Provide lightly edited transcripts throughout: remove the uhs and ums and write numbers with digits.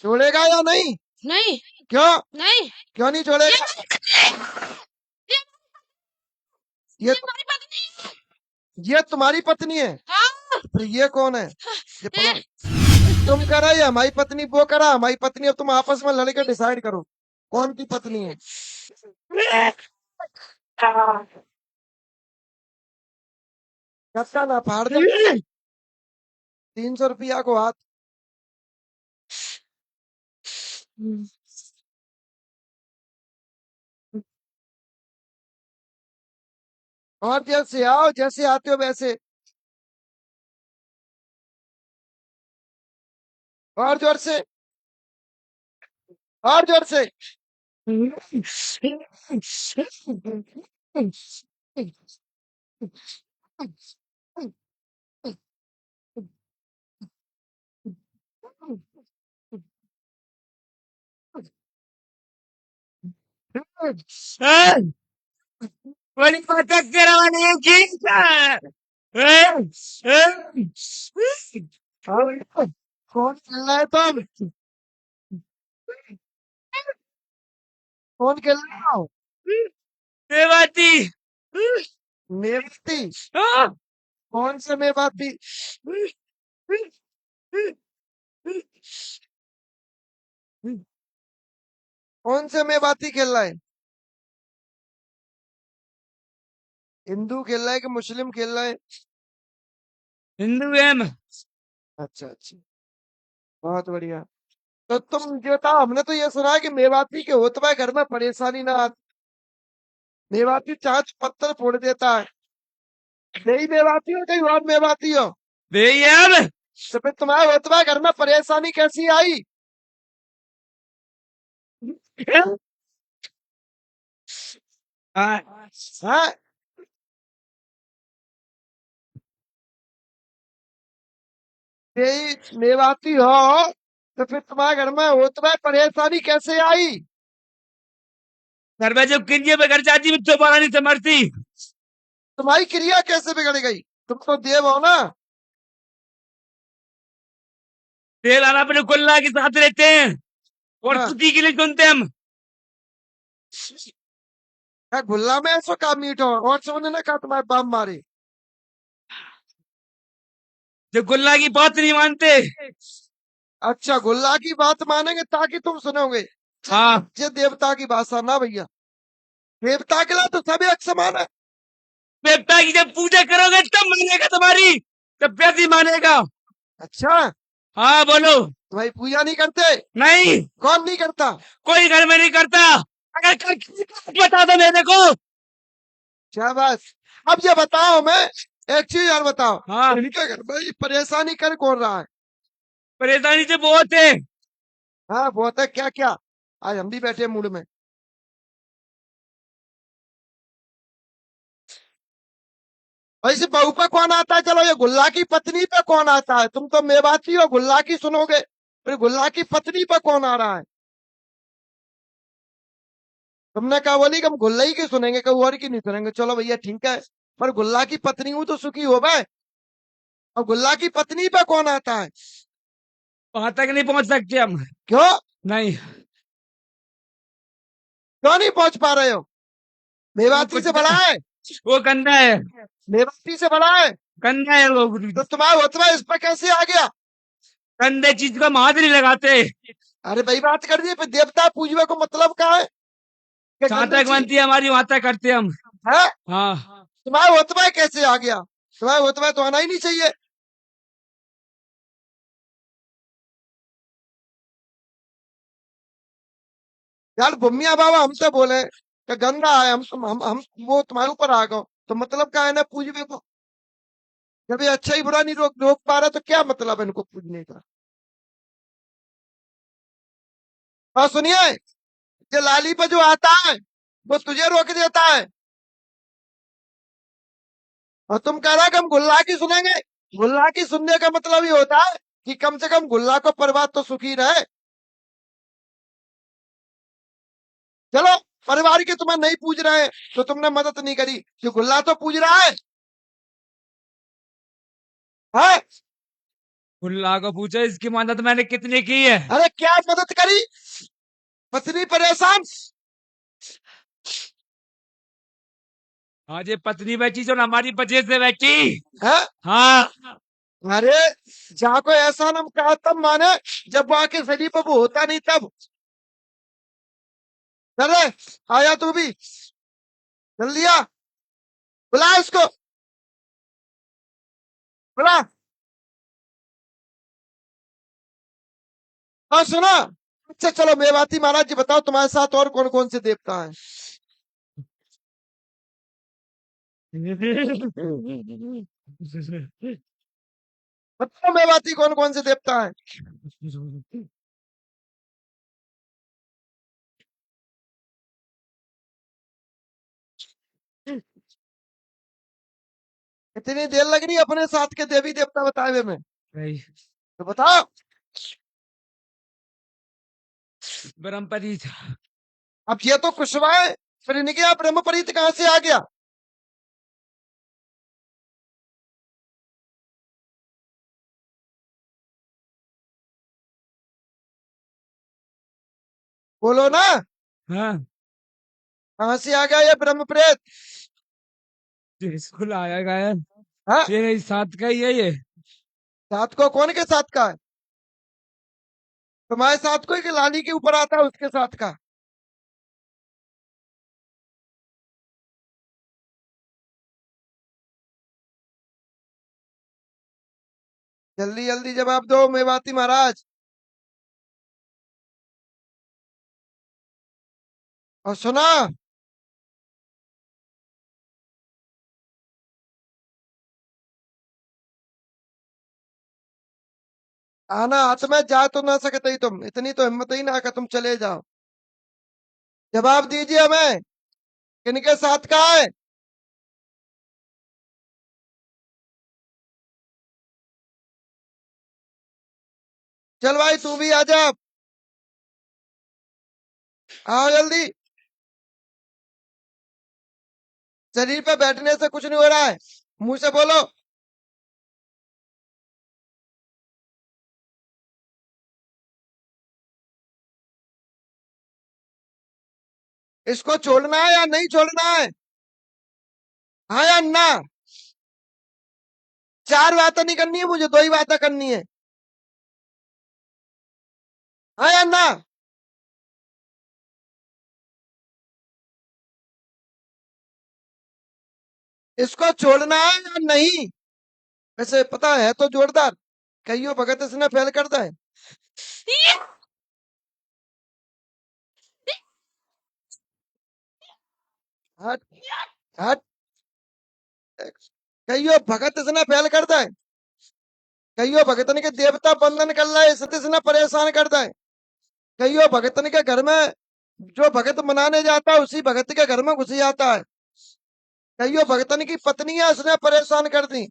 छोड़ेगा या नहीं? नहीं क्यों? नहीं, क्यों नहीं छोड़ेगा? ये हमारी पत्नी है। ये तुम्हारी पत्नी है? हाँ। फिर ये कौन है? ये तुम करा या हमारी पत्नी? वो करा हमारी पत्नी। अब तुम आपस में लड़के डिसाइड करो कौन की पत्नी है। कत्ता ना फाड़ दे। 300 रुपया को हाथ। और जैसे आओ, जैसे आते हो वैसे। और जोर से, और जोर से। बड़ी पटक के रवानी की कौन खेल रहा है तुम? कौन खेल रहा हो? देवाती मेवती? कौन से मेवाती? कौन से मेवाती खेल रहा है? हिंदू खेल रहा है कि मुस्लिम खेल रहा है? हिंदू एम अच्छा अच्छा, बहुत बढ़िया। तो तुम ये बताओ, हमने तो ये सुना है कि मेवाती के होतबा घर में परेशानी ना आती। मेवाती चाहे तो पत्थर फोड़ देता है। यही मेवाती हो कहीं और मेवाती हो? बेयम तो फिर तुम्हारे होतबा घर में परेशानी कैसी आई? हाँ? यही मेवाती हो तो फिर तुम्हारे घर में होतबा परेशानी कैसे आई? घर में जब किन्हीं बगैर जाती में दोबारा नहीं समझती। तुम्हारी क्रिया कैसे बिगड़ गई? तुम तो देव हो ना। तेल आना अपने गुल्ला के साथ रहते हैं और हाँ। छुट्टी के लिए सुनते हैं हम। क्या गुल्ला में ऐसा काम मीठो और सोने ने कहा तुम्हारे बम मारे? जो गुल्ला की बात नहीं मानते। अच्छा, गुल्ला की बात मानेंगे ताकि तुम सुनोगे। हाँ ये देवता की भाषा ना भैया। देवता के लिए तो सभी एक समान है। देवता की जब पूजा करोगे तब मानेगा तुम्हारी, तब पैसे मानेगा। अच्छा, हाँ बोलो। तुम्हारी पूजा नहीं करते? नहीं, कौन नहीं करता? कोई घर में नहीं करता। अगर बता दो मेरे को। शाबाश। अब ये बताओ, मैं एक चीज और बताओ। हाँ इनके घर में ये परेशानी कर कौन रहा है? परेशानी से बहुत है। हाँ बहुत है। क्या क्या? आज हम भी बैठे मूड में। वैसे बहू पे कौन आता है? चलो, ये गुल्ला की पत्नी पे कौन आता है? तुम तो मेवाती हो, गुल्ला की सुनोगे। फिर गुल्ला की पत्नी पे कौन आ रहा है? तुमने कहा बोली कि हम गुल्ला ही की सुनेंगे, कहीं और की नहीं सुनेंगे। चलो भैया ठीक है, पर गुल्ला की पत्नी हूं तो सुखी हो भाई। और गुल्ला की पत्नी पे कौन आता है? वहां तक नहीं पहुंच सकते हम। क्यों? नहीं, क्यों नहीं पहुंच पा रहे हो? वो मेवाती कुछ से बड़ा है? वो गंदा है। मेवाती से बड़ा है? गंदा है वो। तो तुम्हारा उतना इस पे कैसे आ गया? गंदे चीज को हम हाथ नहीं लगाते। अरे भाई बात कर दी, फिर देवता पूजने को मतलब क्या है? कि जहां गंदी तक चीज बनती है हमारी वहां तक करते हम। है? हाँ तुम्हारा उतना कैसे आ गया? तुम्हारा उतना तो आना ही नहीं चाहिए। यार बुम्मिया बाबा हमसे बोले कि गंगा है, हम वो तुम्हारे ऊपर आ गए, तो मतलब क्या है ना पूजने को? जब ये अच्छा ही बुरा नहीं रोक रोक पा रहा तो क्या मतलब है इनको पूजने का? हाँ सुनिए, ये लाली पे जो आता है वो तुझे रोक देता है, और तुम कह रहा है कि हम गुल्ला की सुनेंगे। गुल्ला की सुनने का मतलब ये होता है कि कम से कम गुल्ला को परिवार तो सुखी रहे। चलो, परिवार के तुम्हें नहीं पूज रहे हैं तो तुमने मदद नहीं करी, जो गुल्ला तो पूज रहा है। हाँ? खुल्ला को पूछो इसकी मदद मैंने कितनी की है। अरे क्या मदद करी? पत्नी परेशान। आज ये पत्नी बेची जो ना हमारी वजह से बेची। है? हाँ। अरे जहाँ को ऐसा नाम कहा तब माने, जब वो आके सली पर वो होता नहीं तब। अरे आया तू भी, जल्दी आ, बुला इसको, बुला। हाँ सुना। अच्छा चलो मेवाती महाराज जी बताओ तुम्हारे साथ और कौन कौन से देवता हैं? बताओ मेवाती कौन कौन से देवता हैं? इतनी देर लग रही है अपने साथ के देवी देवता बताए हुए में? नहीं, तो बताओ। ब्रह्मपति था। अब ये तो कुशवा है, फिर इनके यहाँ ब्रह्मपरीत कहाँ से आ गया? बोलो ना, हाँ, कहाँ से आ गया ये ब्रह्म प्रेत? स्कूल आया गया। हाँ? ये नहीं साथ का ही है ये। साथ को कौन के साथ का है? तुम्हारे साथ को कि लाली के ऊपर आता है उसके साथ का? जल्दी जल्दी जवाब दो मेवाती महाराज। और सुना, आना हाथ में जा तो ना सकते ही तुम, इतनी तो हिम्मत ही ना कि तुम चले जाओ। जवाब दीजिए हमें, किनके साथ का है? चल भाई तू भी आ जा, आओ जल्दी। शरीर पे बैठने से कुछ नहीं हो रहा है, मुंह से बोलो। इसको छोड़ना है या नहीं छोड़ना है? हाँ या ना? चार बातें नहीं करनी है मुझे, दो ही बातें करनी है। हाँ या ना? इसको छोड़ना है या नहीं? वैसे पता है तो जोरदार, कहियो भगत इसने फेल करता है। हट, हट। कहियो भगत इसने फेल करता है। कहियो भगतन के देवता बंधन कर रहा है, सतीश ने परेशान करता है। कहियो भगतन के घर में जो भगत मनाने जाता है उसी भगत के घर में घुस जाता है। कहियो भगतन की पत्नियां इसने परेशान कर दी,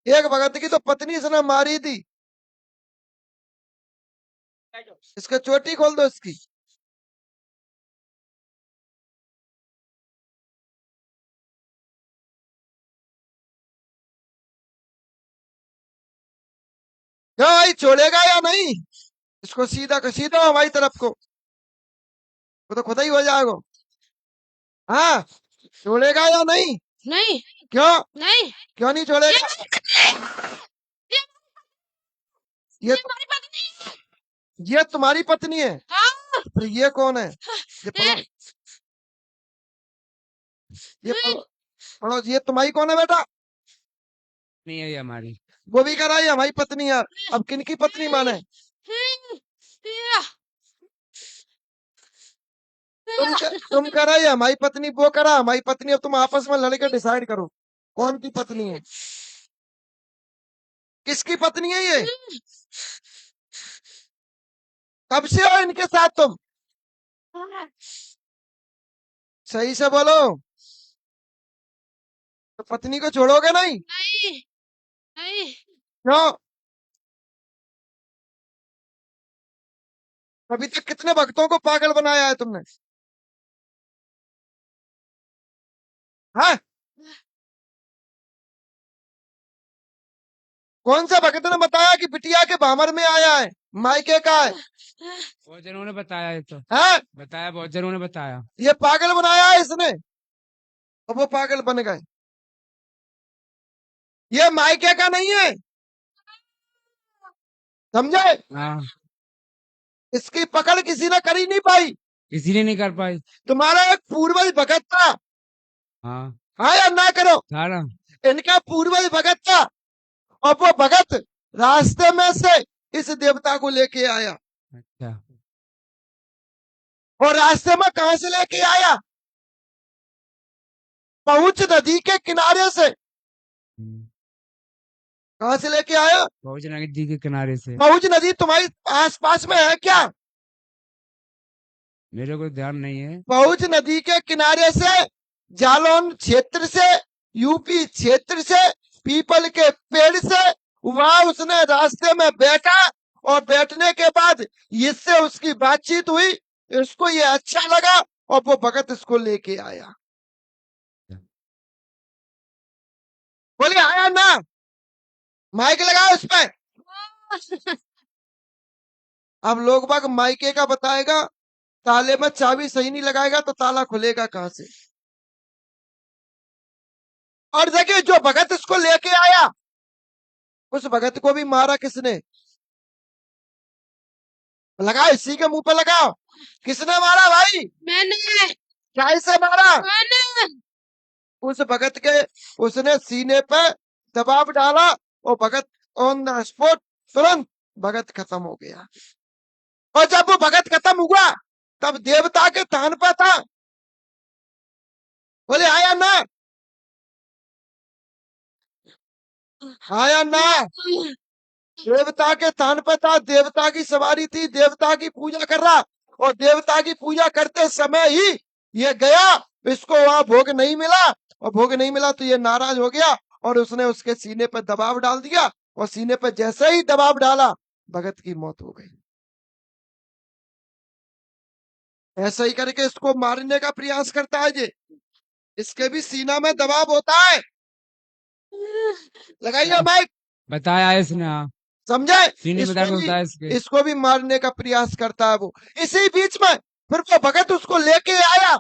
एक भगत की तो पत्नी इसने मारी थी। इसका चोटी खोल दो इसकी। क्या भाई छोड़ेगा या नहीं? इसको सीधा का सीधा हमारी तरफ को, वो तो खुदा ही हो जाएगा। हाँ, छोड़ेगा या नहीं? नहीं क्यों? नहीं, क्यों नहीं छोड़ेगा? ये ये हमारी पत्नी है। ये तुम्हारी पत्नी है? हाँ, तो ये कौन है? ये पढ़ो, ये पढ़ो, पढ़ो, ये तुम्हारी कौन है बेटा? नहीं है ये हमारी। वो भी करा, ये हमारी पत्नी है। अब किनकी पत्नी माने? तुम करा या हमारी पत्नी? वो करा हमारी पत्नी। अब तुम आपस में लड़के डिसाइड करो कौन की पत्नी है। किसकी पत्नी है ये? कब से हो इनके साथ तुम? सही से बोलो, तो पत्नी को छोड़ोगे नहीं? नहीं नहीं, क्यों? अभी तक कितने भक्तों को पागल बनाया है तुमने? हाँ? कौन सा भगत ने बताया कि बिटिया के भामर में आया है, मायके का है? बहुत जनों ने बताया, ये तो हैं? बताया, बहुत जनों ने बताया। ये पागल बनाया है इसने, और वो पागल बन गए। ये मायके का नहीं है, समझे? हाँ, इसकी पकड़ किसी ने करी नहीं पाई। किसी ने नहीं कर पाई। तुम्हारा एक पूर्वज भगत था, हाँ, हाँ या ना करो? था ना। इनका पूर्वज भगत था, और वो भगत रास्ते में से इस देवता को लेके आया। अच्छा, और रास्ते में कहां से लेके आया? पहुंच नदी के किनारे से। कहां से लेके आया? पहुंच नदी के किनारे से। पहुंच नदी तुम्हारी आस पास में है क्या? मेरे को ध्यान नहीं है। पहुंच नदी के किनारे से, जालौन क्षेत्र से, यूपी क्षेत्र से, पीपल के पेड़ से, वहां उसने रास्ते में बैठा, और बैठने के बाद इससे उसकी बातचीत हुई, इसको ये अच्छा लगा, और वो भगत इसको लेके आया। बोले आया ना? माइक लगाओ उस पे। अब लोग बाग माइके का बताएगा, ताले में चाबी सही नहीं लगाएगा तो ताला खुलेगा कहां से? और देखिए, जो भगत इसको लेके आया, उस भगत को भी मारा किसने? लगाओ, इसी के मुंह पे लगाओ। किसने मारा भाई? मैंने क्या से मारा? मैंने उस भगत के, उसने सीने पे दबाव डाला, और भगत ऑन द स्पॉट, तुरंत भगत खत्म हो गया। और जब वो भगत खत्म हुआ, तब देवता के थान पे था। बोले आया ना? आया ना? देवता के थान पे था, देवता की सवारी थी, देवता की पूजा कर रहा, और देवता की पूजा करते समय ही ये गया, इसको वहां भोग नहीं मिला, और भोग नहीं मिला तो ये नाराज हो गया, और उसने उसके सीने पर दबाव डाल दिया, और सीने पर जैसे ही दबाव डाला, भगत की मौत हो गई। ऐसा ही करके इसको मारने का प्रयास करता है ये। इसके भी सीना में दबाव होता है। लगाइए माइक। बताया इसने, हाँ। समझे? सीने में दर्द होता है इसके। इसको भी मारने का प्रयास करता है वो। इसी बीच में फिर वो भगत उसको लेके आया,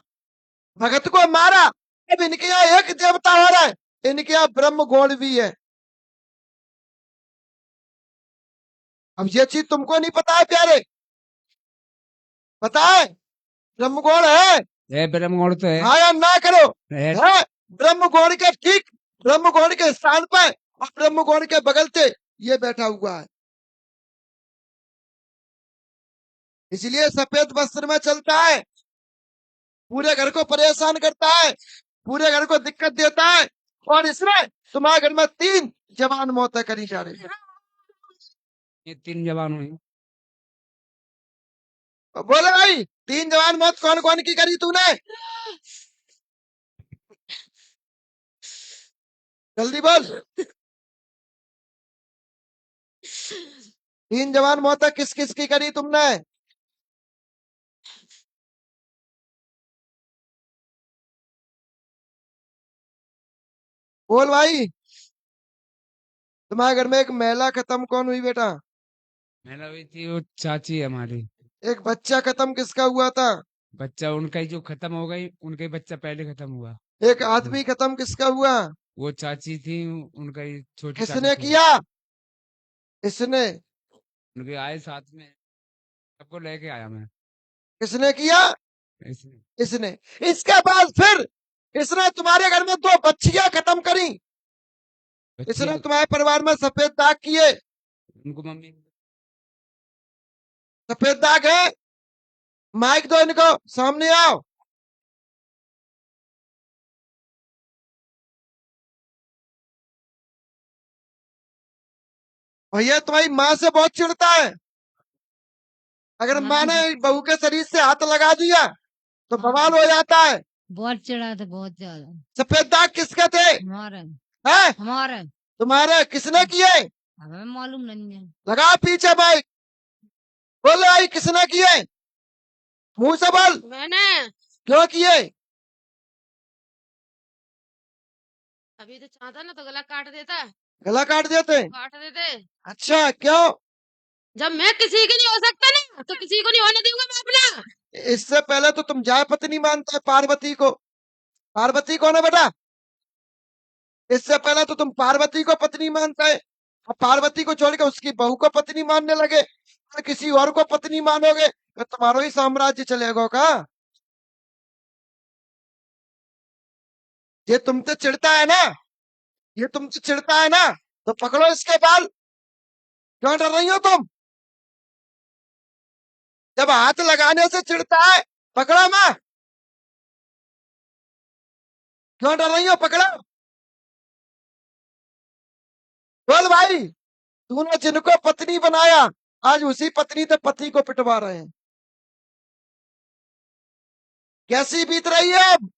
भगत को मारा। अब इनके यहाँ एक देवता हो रहा है, इनके यहाँ ब्रह्म गौड़ भी है। अब ये चीज तुमको नहीं पता है प्यारे? पता है ब्रह्म गौड़ है? ब्रह्मगौड़ तो है। हाँ या ना करो? है। है। ब्रह्म गौड़ के ठीक, ब्रह्म गौड़ के स्थान पर और ब्रह्म गौड़ के बगल से ये बैठा हुआ है। इसलिए सफेद वस्त्र में चलता है, पूरे घर को परेशान करता है, पूरे घर को दिक्कत देता है, और इसने तुम्हारे घर में 3 जवान मौतें करी जा रही है। ये 3 जवान हुई। बोले भाई, 3 जवान मौत कौन कौन की करी तूने? जल्दी बोल। 3 जवान मौतें किस किस की करी तुमने? बोल भाई। तुम्हारे घर में एक महिला खत्म कौन हुई बेटा? मैंने हुई थी वो चाची है हमारी। एक बच्चा खत्म किसका हुआ था? बच्चा उनका ही जो खत्म हो गई, उनका ही बच्चा पहले खत्म हुआ। एक आदमी खत्म किसका हुआ? वो चाची थी, उनका ही छोटी चाची किसने थी। किया? इसने। उनके आए साथ में, सबको लेके आया मैं। किसने किया? इसने। इसने। इसके बाद फिर इसने तुम्हारे घर में 2 बच्चियां खत्म करी। बच्ची इसने तुम्हारे परिवार में सफेद दाग किए। उनको मम्मी। सफेद दाग है। माइक दो इनको, सामने आओ। भैया तुम्हारी माँ से बहुत चिढ़ता है। अगर माँ ने बहू के शरीर से हाथ लगा दिया तो बवाल हो जाता है। बहुत चिढ़ा था, बहुत ज्यादा। सफेद दाग किसके थे? हमारे हैं? हमारे तुम्हारे। किसने किए? हमें मालूम नहीं है। लगा पीछे माइक। बोलो भाई, किसने किए? मुंह से बोल। मैंने क्यों किए? अभी तो चाहता ना तो गला काट देता। गला काट देते? काट देते। अच्छा, क्यों? जब मैं किसी की नहीं हो सकता ना तो किसी को नहीं होने दूंगा मैं अपना। इससे पहले तो तुम जाय पत्नी मानते है पार्वती को। पार्वती कौन है बेटा? इससे पहले तो तुम पार्वती को पत्नी मानते है, अब पार्वती को छोड़ के उसकी बहू को पत्नी मानने लगे, और किसी और को पत्नी मानोगे तो तुम्हारा ही साम्राज्य चलेगा का? ये तुमसे चिढ़ता है ना, ये तुमसे चिढ़ता है ना, तो पकड़ो इसके बाल। क्यों डर रही हो तुम? जब हाथ लगाने से चिढ़ता है, पकड़ो मैं। क्यों डर रही हो? पकड़ो। बोल भाई, तूने जिनको पत्नी बनाया आज उसी पत्नी से पति को पिटवा रहे हैं। कैसी बीत रही है अब?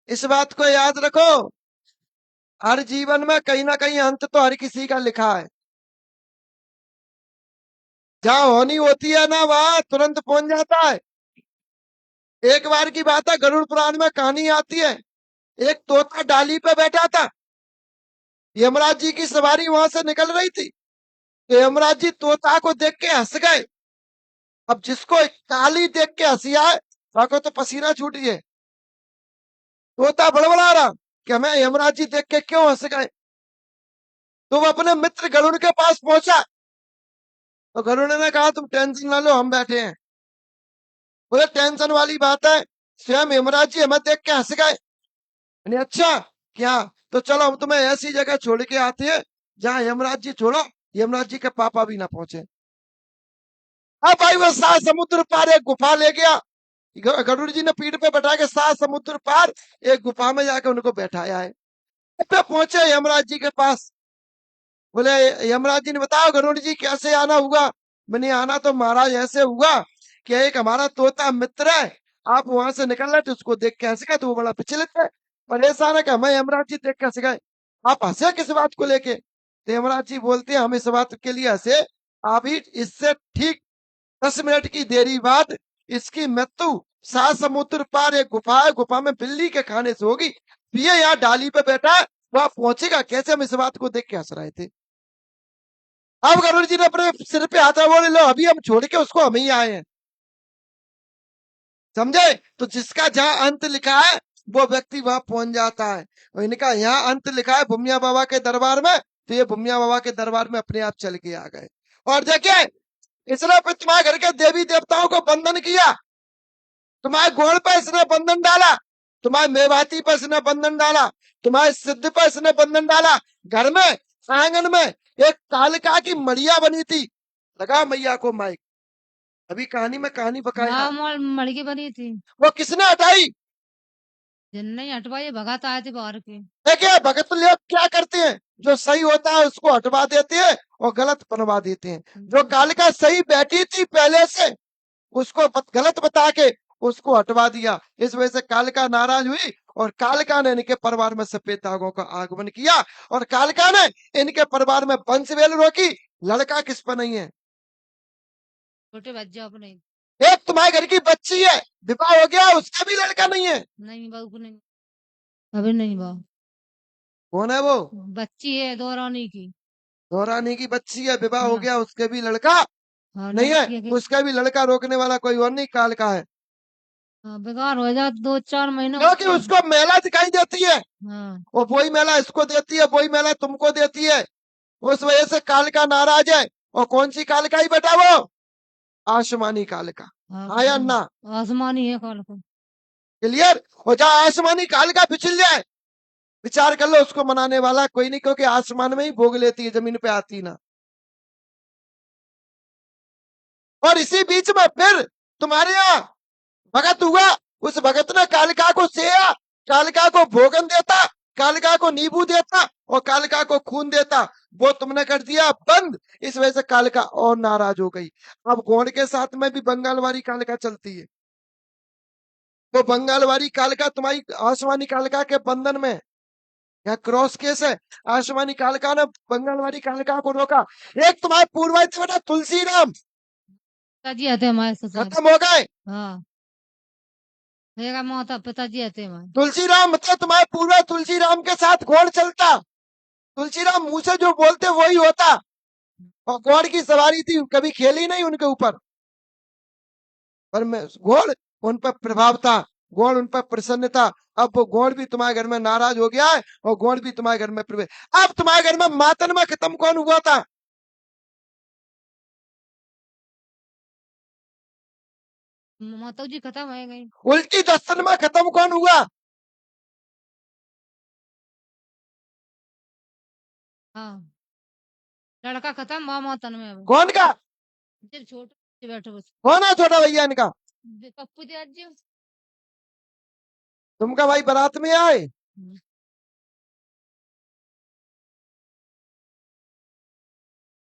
इस बात को याद रखो, हर जीवन में कहीं ना कहीं अंत तो हर किसी का लिखा है। जहां होनी होती है ना वहां तुरंत पहुंच जाता है। एक बार की बात है, गरुड़ पुराण में कहानी आती है, एक तोता डाली पे बैठा था, यमराज जी की सवारी वहां से निकल रही थी, तो यमराज जी तोता को देख के हंस गए। अब जिसको काली देख के हंसी आए ताको तो पसीना छूट गए। तोता बड़बड़ा रहा कि हमें यमराज जी देख के क्यों हंस गए। तो वो अपने मित्र गरुड़ के पास पहुंचा, तो गरुड़ ने कहा तुम टेंशन ना लो, हम बैठे हैं। बोले टेंशन वाली बात है, स्वयं यमराज जी हमें देख के हंस गए। मैंने अच्छा क्या, तो चलो हम तुम्हें ऐसी जगह छोड़ के आते हैं जहां यमराज जी छोड़ो, यमराज जी के पापा भी ना पहुंचे। अब भाई वो सात समुद्र पार एक गुफा ले गया, गरुड़ जी ने पीठ पे बैठा के सात समुद्र पार एक गुफा में जाकर उनको बैठाया है। पे पहुंचे यमराज जी के पास, बोले यमराज जी ने बताओ गरुड़ जी कैसे आना हुआ। मैंने आना तो महाराज ऐसे हुआ कि एक हमारा तोता मित्र है, आप वहां से निकल रहे थे, उसको देख के हंस गए, तो वो बड़ा विचलित है, परेशान है कि हमें यमराज जी देख के हंस गए, आप हंसे किस बात को लेके? तो यमराज जी बोलते हैं हम इस बात के लिए हंसे, आप ही इससे ठीक 10 मिनट की देरी बाद इसकी मृत्यु सात समुद्र पार एक गुफा है, गुफा में बिल्ली के खाने से होगी, ये यहाँ डाली पे बैठा है, वहां पहुंचेगा कैसे? हम इस बात को देख के हंस रहे थे। अब गरुड़ जी ने अपने सिर पे हाथ बोले लो अभी हम छोड़ के उसको हम ही आए हैं। समझे? तो जिसका जहां अंत लिखा है वो व्यक्ति वहां पहुंच जाता है, और इनका यहाँ अंत लिखा है भुमिया बाबा के दरबार में, तो ये भुमिया बाबा के दरबार में अपने आप चल के आ गए। और देखिए इसने फिर तुम्हारे घर के देवी देवताओं को बंधन किया, तुम्हारे गोड़ पर इसने बंधन डाला, तुम्हारे मेवाती पर इसने बंधन डाला, तुम्हारे सिद्ध पर इसने बंधन डाला। घर में आंगन में एक कालिका की मड़िया बनी थी, लगा मैया को माइक, अभी कहानी में कहानी बकाया, हाँ मड़की बनी थी, वो किसने हटाई? जिन नहीं हटवाई भगात आए थे बाहर के। देखिए भगत लोग क्या करते हैं, जो सही होता है उसको हटवा देते हैं और गलत बनवा देते हैं। जो कालिका सही बैठी थी पहले से उसको गलत बता के उसको हटवा दिया, इस वजह से कालिका नाराज हुई और कालिका ने इनके परिवार में सफेद दागों का आगमन किया, और कालिका ने इनके परिवार में वंशवेल रोकी। लड़का किस पर नहीं है? छोटे बच्चे अपने। एक तुम्हारे घर की बच्ची है, विवाह हो गया, उसका भी लड़का नहीं है। नहीं बहू को नहीं, अभी नहीं बहू, कौन है वो? बच्ची है दो रानी की। दोरानी की बच्ची है, विवाह हो हाँ। गया, उसके भी लड़का हाँ नहीं है। लड़की है कि उसका भी लड़का रोकने वाला कोई और नहीं, काल का है, हाँ, बेकार हो जाए 2-4 महीने क्योंकि होते हैं। उसको मेला दिखाई देती है, हाँ और वही मेला इसको देती है, वही मेला तुमको देती है, उस वजह से काल का नाराज है। और कौन सी काल का ही बेटा? वो आसमानी काल का। हाँ हाँ या ना? आसमानी है कल को। क्लियर? और जहाँ आसमानी काल का पिछल जाए, विचार कर लो उसको मनाने वाला कोई नहीं, क्योंकि आसमान में ही भोग लेती है, जमीन पे आती ना। और इसी बीच में फिर तुम्हारे यहाँ भगत हुआ, उस भगत ने कालिका को सेया, कालिका को भोगन देता, कालिका को नींबू देता और कालिका को खून देता, वो तुमने कर दिया बंद, इस वजह से कालिका और नाराज हो गई। अब गौड़ के साथ में भी बंगालवारी कालिका चलती है, वो बंगालवारी कालिका तुम्हारी आसमानी कालिका के बंधन में, यहाँ क्रॉस केस है। आसमानी कालिका ने बंगालवारी कालिका को रोका। एक तुम्हारे पूर्वज थे बेटा तुलसी राम, जी आते हमारे ससुर। खत्म हो गए, हाँ मेरा माता पिताजी आते हैं वहाँ। तुलसी राम मतलब तुम्हारे पूरा तुलसी राम के साथ घोड़ चलता। तुलसी राम मुंह से जो बोलते वही होता। और घोड़ की सवारी थी, कभी खेली नहीं उनके ऊपर, पर मैं घोड़ उन पर प्रभाव था, घोड़ उन पर प्रसन्न था। अब वो घोड़ भी तुम्हारे घर में नाराज हो गया है और घोड़ भी तुम्हारे घर में प्रवेश। अब तुम्हारे घर में मातन में खत्म कौन हुआ था? माता जी खत्म हो गई। उल्टी दस्तन में खत्म कौन हुआ? हाँ, लड़का खत्म, माँ मातन में अब। कौन का? जब छोटे बैठो बस। कौन है छोटा भैया इनका? पप्पू जी आज जी। तुमका भाई बारात में आए?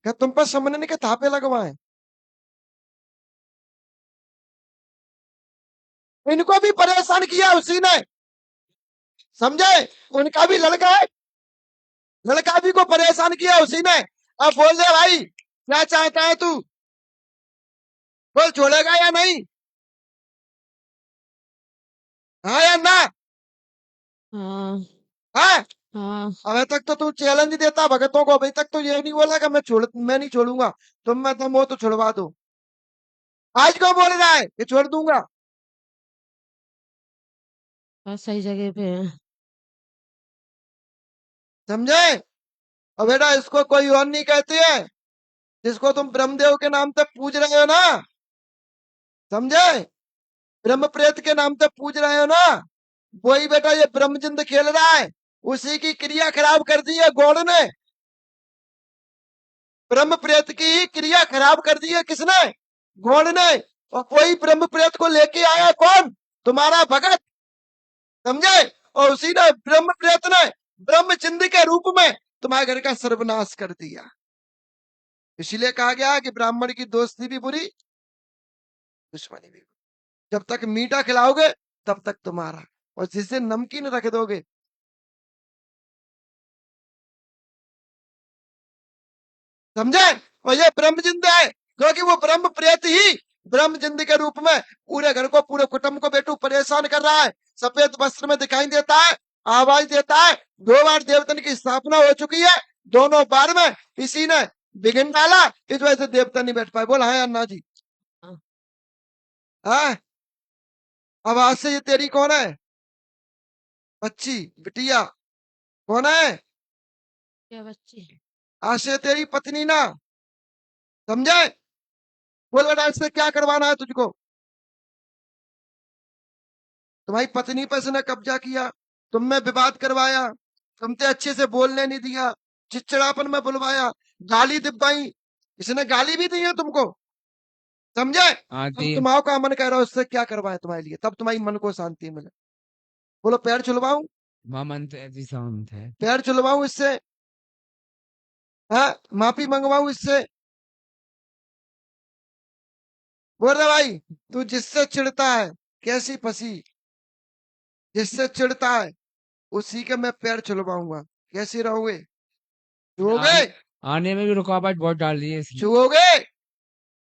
क्या तुम पर समझने के थापे लगवाए? इनको भी परेशान किया उसी ने, समझे? उनका भी लड़का है, लड़का भी को परेशान किया उसी ने। अब बोल दे भाई, क्या चाहता है तू? बोल, छोड़ेगा या नहीं? हाँ या ना? हाँ हाँ? हाँ। अभी तक तो तू चैलेंज देता भगतों को, अभी तक तो ये नहीं बोला कि मैं नहीं छोड़ूंगा। तुम हो तो छुड़वा दो। आज क्यों बोल रहा है कि छोड़ दूंगा? बस सही जगह पे है। समझे? और बेटा इसको कोई और नहीं कहती है, जिसको तुम ब्रह्मदेव के नाम से पूज रहे हो ना, समझे? ब्रह्म प्रेत के नाम से पूज रहे हो ना, वही बेटा ये ब्रह्मजिंद खेल रहा है। उसी की क्रिया खराब कर दी है गॉड ने। ब्रह्म प्रेत की क्रिया खराब कर दी है किसने? गॉड ने। और कोई ब्रह्म प्रेत को लेके आया कौन? तुम्हारा भगत, समझे? और उसी ने ब्रह्म प्रेत ने ब्रह्मजिंद के रूप में तुम्हारे घर का सर्वनाश कर दिया। इसलिए कहा गया कि ब्राह्मण की दोस्ती भी बुरी, दुश्मनी भी बुरी। जब तक मीठा खिलाओगे तब तक तुम्हारा, और जिसे नमकीन रख दोगे, समझे? और ये ब्रह्मजिंद है, क्योंकि वो ब्रह्म प्रेत ही ब्रह्मजिंद के रूप में पूरे घर को, पूरे कुटुंब को बेटू परेशान कर रहा है। सफेद वस्त्र में दिखाई देता है, आवाज देता है। 2 बार देवतन की स्थापना हो चुकी है, दोनों बार में इसी ने विघ्न डाला, इस वजह से देवता नहीं बैठ पाए। बोल हाँ अन्ना जी? हाँ। अब आज से ये तेरी कौन है? बच्ची, बिटिया कौन है? क्या बच्ची? आज से तेरी पत्नी ना, समझे? बोल बेटा इससे क्या करवाना है तुझको? तुम्हारी पत्नी पर इसने कब्जा किया, तुम में विवाद करवाया, तुमसे अच्छे से बोलने नहीं दिया, चिड़चिड़ापन में बुलवाया, गाली दिब्बाई, इसने गाली भी दी है तुमको, समझे? अब तुम्हारा का मन कह रहा है उससे क्या करवाए तुम्हारे लिए, तब तुम्हारी मन को शांति मिले। बोलो पैर छुलवाऊं? पैर छुलवाऊं इससे? हाँ, माफी मंगवाऊं इससे? बोल रहे भाई, तू जिससे चिढ़ता है, कैसी फंसी, जिससे चिढ़ता है उसी के मैं पैर छुलवाऊंगा। कैसे रहोगे? छुओगे? आने में भी रुकावट बहुत डाल रही है इसकी। छुओगे?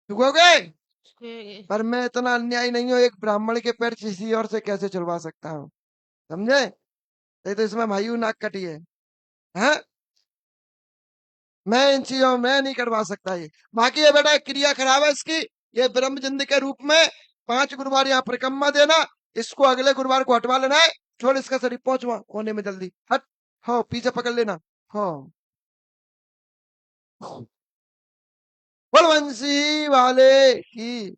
छुओगे? उसके पर मैं इतना अन्याय नहीं हूं, एक ब्राह्मण के पैर किसी और से कैसे छुड़वा सकता हूँ, समझे? नहीं तो इसमें भाई नाक कटी है, हैं? मैं इन चीजों में नहीं करवा सकता ये। बाकी ये बेटा क्रिया खराब है इसकी, ये ब्रह्मजिंद के रूप में 5 गुरुवार यहाँ परिक्रमा देना, इसको अगले गुरुवार को हटवा लेना है। छोड़ इसका शरीर, पहुंचवा कोने में जल्दी, हट। हाँ पीछे पकड़ लेना। हाँ, बलवंशी वाले की